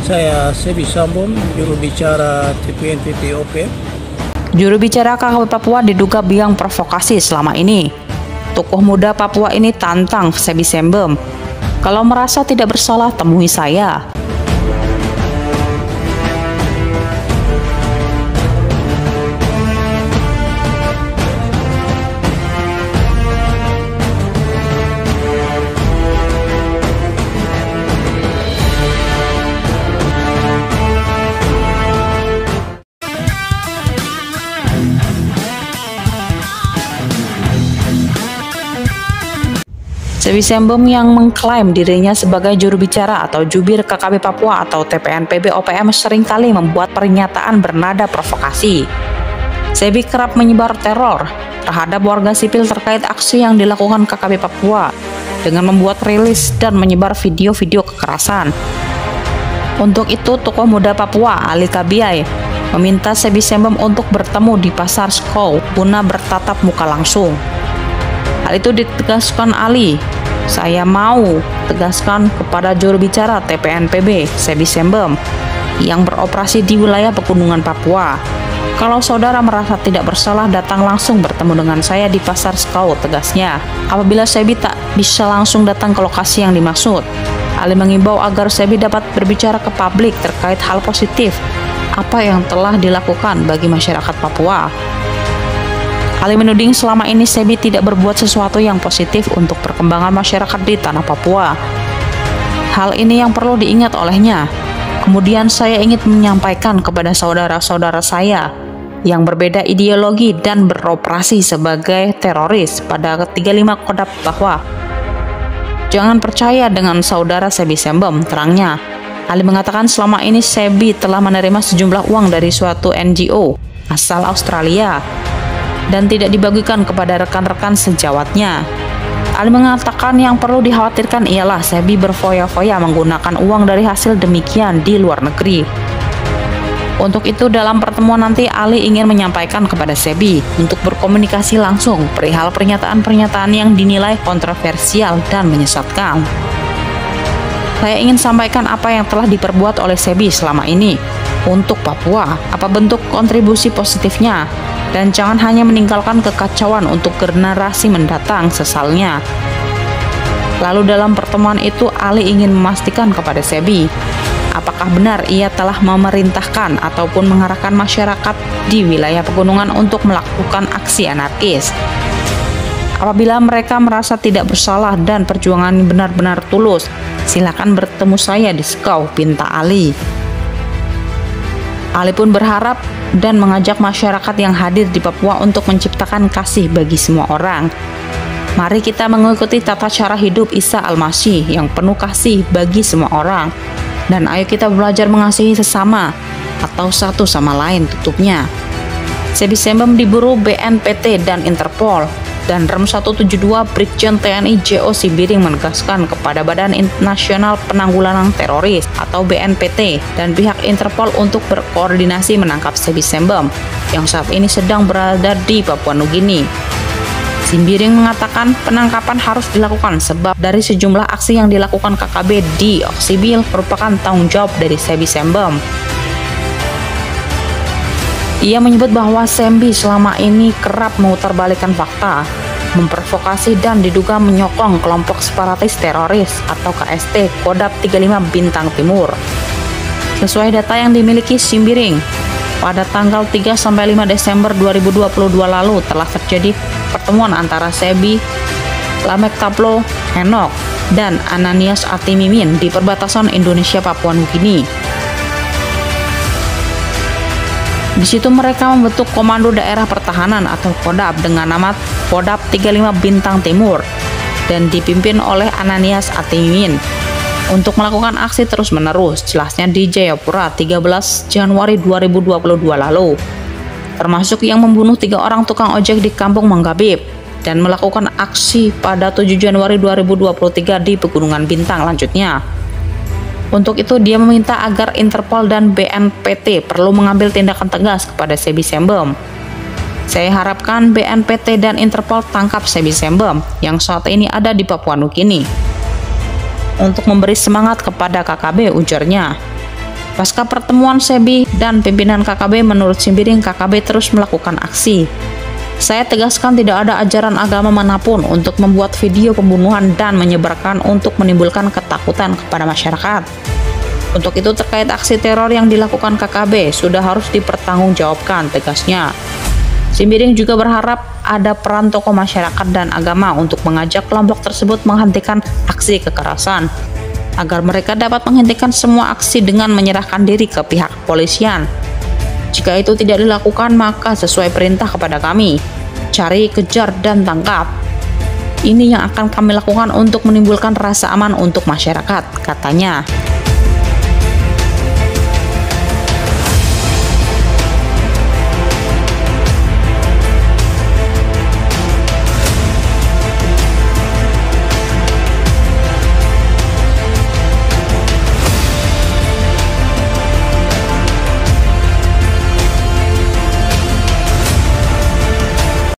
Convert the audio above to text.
Saya Sebi Sambon, juru bicara TPNPB OPM. Juru bicara KKP Papua diduga biang provokasi selama ini. Tokoh muda Papua ini tantang Sebi Sembem. Kalau merasa tidak bersalah, temui saya. Sebi Sembem yang mengklaim dirinya sebagai juru bicara atau jubir KKP Papua atau TPNPB OPM seringkali membuat pernyataan bernada provokasi. Sebi kerap menyebar teror terhadap warga sipil terkait aksi yang dilakukan KKP Papua dengan membuat rilis dan menyebar video-video kekerasan. Untuk itu, tokoh muda Papua Ali Kabiai meminta Sebi Sembem untuk bertemu di Pasar Skow guna bertatap muka langsung. Hal itu ditegaskan Ali. Saya mau tegaskan kepada juru bicara TPNPB Sebi Sembem yang beroperasi di wilayah Pegunungan Papua. Kalau saudara merasa tidak bersalah, datang langsung bertemu dengan saya di Pasar Skow, tegasnya. Apabila Sebi tak bisa langsung datang ke lokasi yang dimaksud, Ali mengimbau agar Sebi dapat berbicara ke publik terkait hal positif apa yang telah dilakukan bagi masyarakat Papua. Ali menuding selama ini Sebi tidak berbuat sesuatu yang positif untuk perkembangan masyarakat di tanah Papua. Hal ini yang perlu diingat olehnya. Kemudian saya ingin menyampaikan kepada saudara-saudara saya yang berbeda ideologi dan beroperasi sebagai teroris pada 35 Kodap bahwa jangan percaya dengan saudara Sebi Sembem, terangnya. Ali mengatakan selama ini Sebi telah menerima sejumlah uang dari suatu NGO asal Australia dan tidak dibagikan kepada rekan-rekan sejawatnya. Ali mengatakan yang perlu dikhawatirkan ialah Sebi berfoya-foya menggunakan uang dari hasil demikian di luar negeri. Untuk itu, dalam pertemuan nanti Ali ingin menyampaikan kepada Sebi untuk berkomunikasi langsung perihal pernyataan-pernyataan yang dinilai kontroversial dan menyesatkan. Saya ingin sampaikan apa yang telah diperbuat oleh Sebi selama ini untuk Papua, apa bentuk kontribusi positifnya, dan jangan hanya meninggalkan kekacauan untuk generasi mendatang, sesalnya. Lalu dalam pertemuan itu Ali ingin memastikan kepada Sebi apakah benar ia telah memerintahkan ataupun mengarahkan masyarakat di wilayah pegunungan untuk melakukan aksi anarkis. Apabila mereka merasa tidak bersalah dan perjuangan benar-benar tulus, silakan bertemu saya di Skow, pinta Ali. Ali pun berharap dan mengajak masyarakat yang hadir di Papua untuk menciptakan kasih bagi semua orang. Mari kita mengikuti tata cara hidup Isa Al-Masih yang penuh kasih bagi semua orang. Dan ayo kita belajar mengasihi sesama atau satu sama lain, tutupnya. Sebi Sembem diburu BNPT dan Interpol. Dan Rem 172 Brigjen TNI JO Simbiring menegaskan kepada Badan Nasional Penanggulangan Teroris atau BNPT dan pihak Interpol untuk berkoordinasi menangkap Sebi Sembem yang saat ini sedang berada di Papua Nugini. Simbiring mengatakan penangkapan harus dilakukan sebab dari sejumlah aksi yang dilakukan KKB di Oksibil merupakan tanggung jawab dari Sebi Sembem. Ia menyebut bahwa Sebi selama ini kerap memutarbalikkan fakta, memprovokasi dan diduga menyokong kelompok separatis teroris atau KST Kodap 35 Bintang Timur. Sesuai data yang dimiliki Simbiring, pada tanggal 3-5 Desember 2022 lalu telah terjadi pertemuan antara Sebi, Lamek Taplo, Henok, dan Ananias Atimimin di perbatasan Indonesia Papua Nugini. Di situ mereka membentuk Komando Daerah Pertahanan atau Kodap dengan nama Kodap 35 Bintang Timur dan dipimpin oleh Ananias Atimimin untuk melakukan aksi terus-menerus, jelasnya di Jayapura 13 Januari 2022 lalu, termasuk yang membunuh 3 orang tukang ojek di Kampung Manggabib dan melakukan aksi pada 7 Januari 2023 di Pegunungan Bintang, lanjutnya. Untuk itu, dia meminta agar Interpol dan BNPT perlu mengambil tindakan tegas kepada Sebi Sembem. Saya harapkan BNPT dan Interpol tangkap Sebi Sembem yang saat ini ada di Papua Nugini untuk memberi semangat kepada KKB, ujarnya. Pasca pertemuan Sebi dan pimpinan KKB, menurut Simbiring, KKB terus melakukan aksi. Saya tegaskan tidak ada ajaran agama manapun untuk membuat video pembunuhan dan menyebarkan untuk menimbulkan ketakutan kepada masyarakat. Untuk itu terkait aksi teror yang dilakukan KKB sudah harus dipertanggungjawabkan, tegasnya. Simbiring juga berharap ada peran tokoh masyarakat dan agama untuk mengajak kelompok tersebut menghentikan aksi kekerasan, agar mereka dapat menghentikan semua aksi dengan menyerahkan diri ke pihak kepolisian. Jika itu tidak dilakukan, maka sesuai perintah kepada kami, cari, kejar, dan tangkap. Ini yang akan kami lakukan untuk menimbulkan rasa aman untuk masyarakat, katanya.